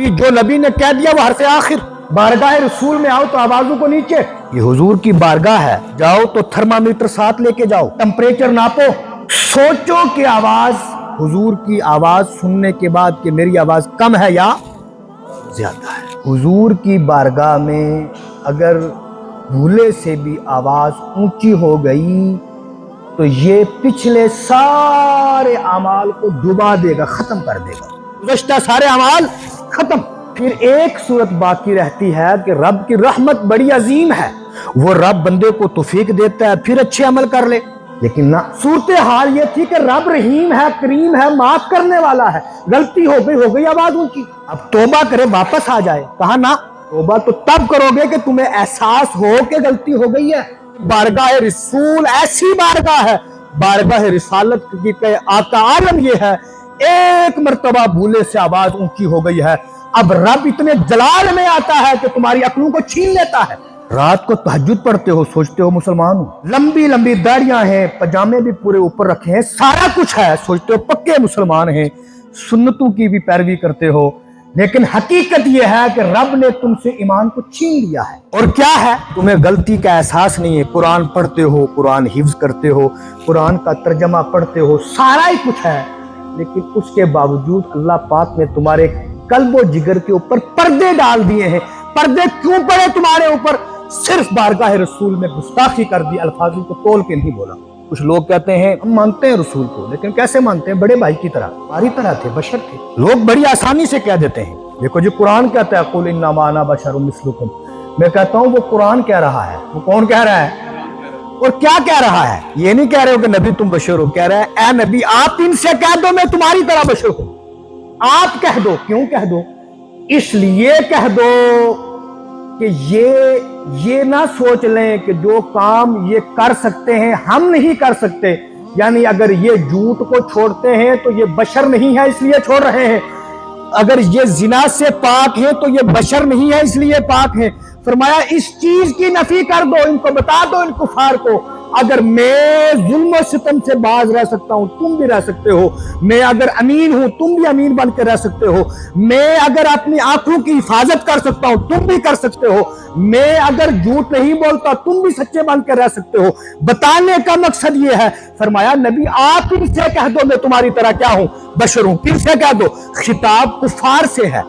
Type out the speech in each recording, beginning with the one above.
जो नबी ने कह दिया वो हर से आखिर। बारगाह रसूल में आओ तो आवाजों को नीचे, ये हुजूर की बारगाह है, जाओ तो थर्मामीटर साथ लेके जाओ, टेम्परेचर नापो, सोचो कि आवाज, हुजूर की आवाज सुनने के बाद कि मेरी आवाज कम है या ज्यादा है। हुजूर की बारगाह में अगर भूले से भी आवाज ऊंची हो गई तो ये पिछले सारे अमाल को डुबा देगा, खत्म कर देगा, गुज़श्ता सारे अमाल खत्म। फिर एक सूरत बाकी रहती है कि रब की रहमत बड़ी अजीम है, वो रब बंदे को तौफीक देता है फिर अच्छे अमल कर ले। लेकिन ना, सूरत हाल ये थी कि रब रहीम है, करीम है, माफ करने वाला है, गलती हो गई आवाज ऊंची, अब तौबा करे वापस आ जाए। कहा ना, तौबा तो तब करोगे कि तुम्हें एहसास हो कि गलती हो गई है। बारगाह रसूल ऐसी बारगाह है, बारगाह रिसालत की आका आलम ये है, एक मर्तबा भूले से आवाज ऊंची हो गई है, अब रब इतने जलाल में आता है कि तुम्हारी अक्लों को छीन लेता है। रात को तहज्जुद पढ़ते हो, सोचते हो मुसलमान हो, लंबी लंबी दाढ़ियां हैं, पजामे भी पूरे ऊपर रखे हैं, सारा कुछ है, सोचते हो पक्के मुसलमान हैं, सुन्नतों की भी पैरवी करते हो, लेकिन हकीकत यह है कि रब ने तुमसे ईमान को छीन लिया है। और क्या है, तुम्हें गलती का एहसास नहीं है। कुरान पढ़ते हो, कुरान हिफ्ज करते हो, कुरान का तर्जमा पढ़ते हो, सारा ही कुछ है, लेकिन उसके बावजूद अल्लाह पाक ने तुम्हारे कल्बो जिगर के ऊपर पर्दे डाल दिए हैं। पर्दे क्यों पड़े तुम्हारे ऊपर? सिर्फ बारगाह रसूल में गुस्ताखी कर दी, अल्फाजों को तोल के नहीं बोला। कुछ लोग कहते हैं हम मानते हैं रसूल को, लेकिन कैसे मानते हैं? बड़े भाई की तरह, हमारी तरह थे, बशर थे। लोग बड़ी आसानी से कह देते हैं। देखो जो कुरान कहता है कुल इन्नमा अना बशरुम मिस्लुकुम, मैं कहता हूँ वो कुरान कह रहा है। वो कौन कह रहा है और क्या कह रहा है? ये नहीं कह रहे हो कि नबी तुम बशर हो, कह रहा है ए नबी आप इनसे कह दो मैं तुम्हारी तरह बशर हूं। आप कह दो। क्यों कह दो? इसलिए कह दो कि ये ना सोच लें कि जो काम ये कर सकते हैं हम नहीं कर सकते, यानी अगर ये झूठ को छोड़ते हैं तो ये बशर नहीं है इसलिए छोड़ रहे हैं, अगर ये जिना से पाक है तो ये बशर नहीं है इसलिए पाक है। फरमाया इस चीज की नफी कर दो, इनको बता दो, इन कुफार को, अगर मैं जुल्म सितम से बाज रह सकता हूं तुम भी रह सकते हो, मैं अगर अमीन हूं तुम भी अमीन बन के रह सकते हो, मैं अगर अपनी आंखों की हिफाजत कर सकता हूं तुम भी कर सकते हो, मैं अगर झूठ नहीं बोलता तुम भी सच्चे बन के रह सकते हो। बताने का मकसद ये है। फरमाया नबी आप इनसे कह दो मैं तुम्हारी तरह क्या हूं, बशर हूं। किससे कह दो? खिताब कुफार से है।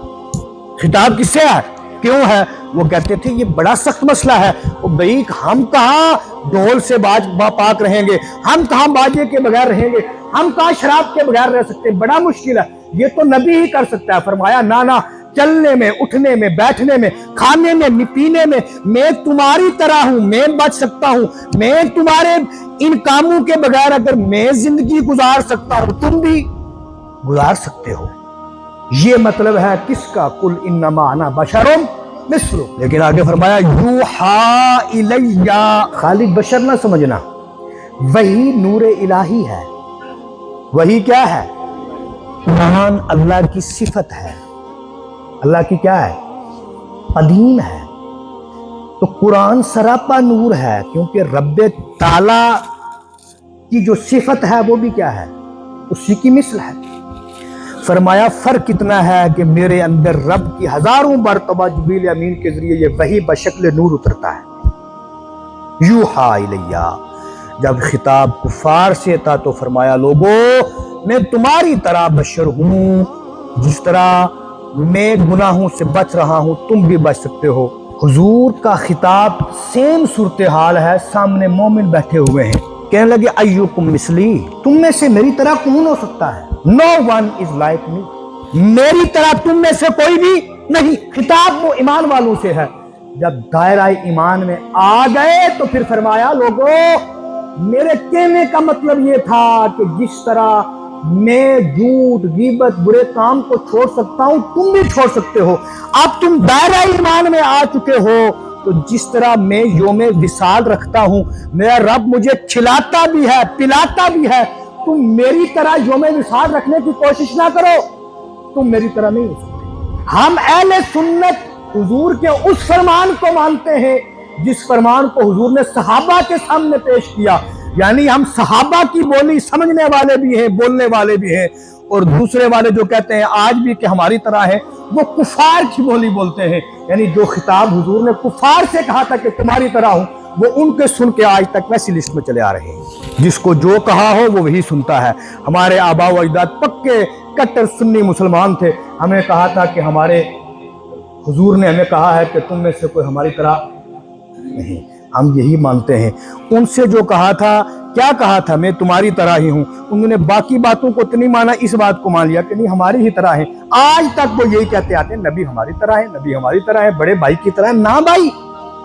खिताब किससे है? क्यों है? वो कहते थे ये बड़ा सख्त मसला है। भाई हम कहां ढोल से पाक रहेंगे, हम कहां बाजे के बगैर रहेंगे, हम कहां शराब के बगैर रह सकते हैं, बड़ा मुश्किल है, ये तो नबी ही कर सकता है। फरमाया ना ना, चलने में, उठने में, बैठने में, खाने में, पीने में मैं तुम्हारी तरह हूं, मैं बच सकता हूं, मैं तुम्हारे इन कामों के बगैर अगर मैं जिंदगी गुजार सकता हूं तुम भी गुजार सकते हो। ये मतलब है किसका? कुल इन्नमा अना बशरुम मिस्लु। लेकिन आगे फरमाया यूहा इलैया, खाली बशर ना समझना, वही नूरे इलाही है। वही क्या है? कुरान अल्लाह की सिफत है। अल्लाह की क्या है? कदीम है। तो कुरान सरापा नूर है, क्योंकि रब्बे ताला की जो सिफत है वो भी क्या है? उसी की मिसल है। फरमाया फर्क कितना है कि मेरे अंदर रब की हजारों मरतबा जिब्रील अमीन के जरिए ये वही बशक्ल नूर उतरता है। यूहा इलैया, जब खिताब कुफार से था तो फरमाया लोगों मैं तुम्हारी तरह बशर हूं, जिस तरह मैं गुनाहों से बच रहा हूं तुम भी बच सकते हो। हुजूर का खिताब सेम सूरत हाल है, सामने मोमिन बैठे हुए हैं, कहने लगे अय्युकुम मिसली, तुम में से मेरी तरह कौन हो सकता है? No one is like me, मेरी तरह तुम में से कोई भी नहीं। खिताब वो ईमान वालों से है। जब दायरा ईमान में आ गए तो फिर फरमाया लोगों मेरे कहने का मतलब ये था कि जिस तरह मैं झूठ, गीबत, बुरे काम को छोड़ सकता हूं तुम भी छोड़ सकते हो। अब तुम दायरा ईमान में आ चुके हो, तो जिस तरह मैं योमे विसाल रखता हूं, मेरा रब मुझे खिलाता भी है, पिलाता भी है, तुम मेरी तरह योमे विसाल रखने की कोशिश ना करो, तुम मेरी तरह नहीं हो सकते। हम अहले सुन्नत हुजूर के उस फरमान को मानते हैं जिस फरमान को हुजूर ने सहाबा के सामने पेश किया, यानी हम सहाबा की बोली समझने वाले भी हैं, बोलने वाले भी हैं। और दूसरे वाले जो कहते हैं आज भी कि हमारी तरह है, वो कुफार की बोली बोलते हैं। यानी जो खिताब हुजूर ने कुफार से कहा था कि तुम्हारी तरह हूं, वो उनके सुन के आज तक वैसी लिस्ट में चले आ रहे हैं। जिसको जो कहा हो वो वही सुनता है। हमारे आबा व अजदाद पक्के कट्टर सुन्नी मुसलमान थे। हमें कहा था कि हमारे हुजूर ने हमें कहा है कि तुम में से कोई हमारी तरह नहीं, हम यही मानते हैं। उनसे जो कहा था, क्या कहा था, मैं तुम्हारी तरह ही हूं। उन्होंने बाकी बातों को तो नहीं माना, इस बात को मान लिया कि नहीं हमारी ही तरह है। आज तक वो यही कहते आते हैं, नबी हमारी तरह है, नबी हमारी तरह है, बड़े भाई की तरह है। ना भाई,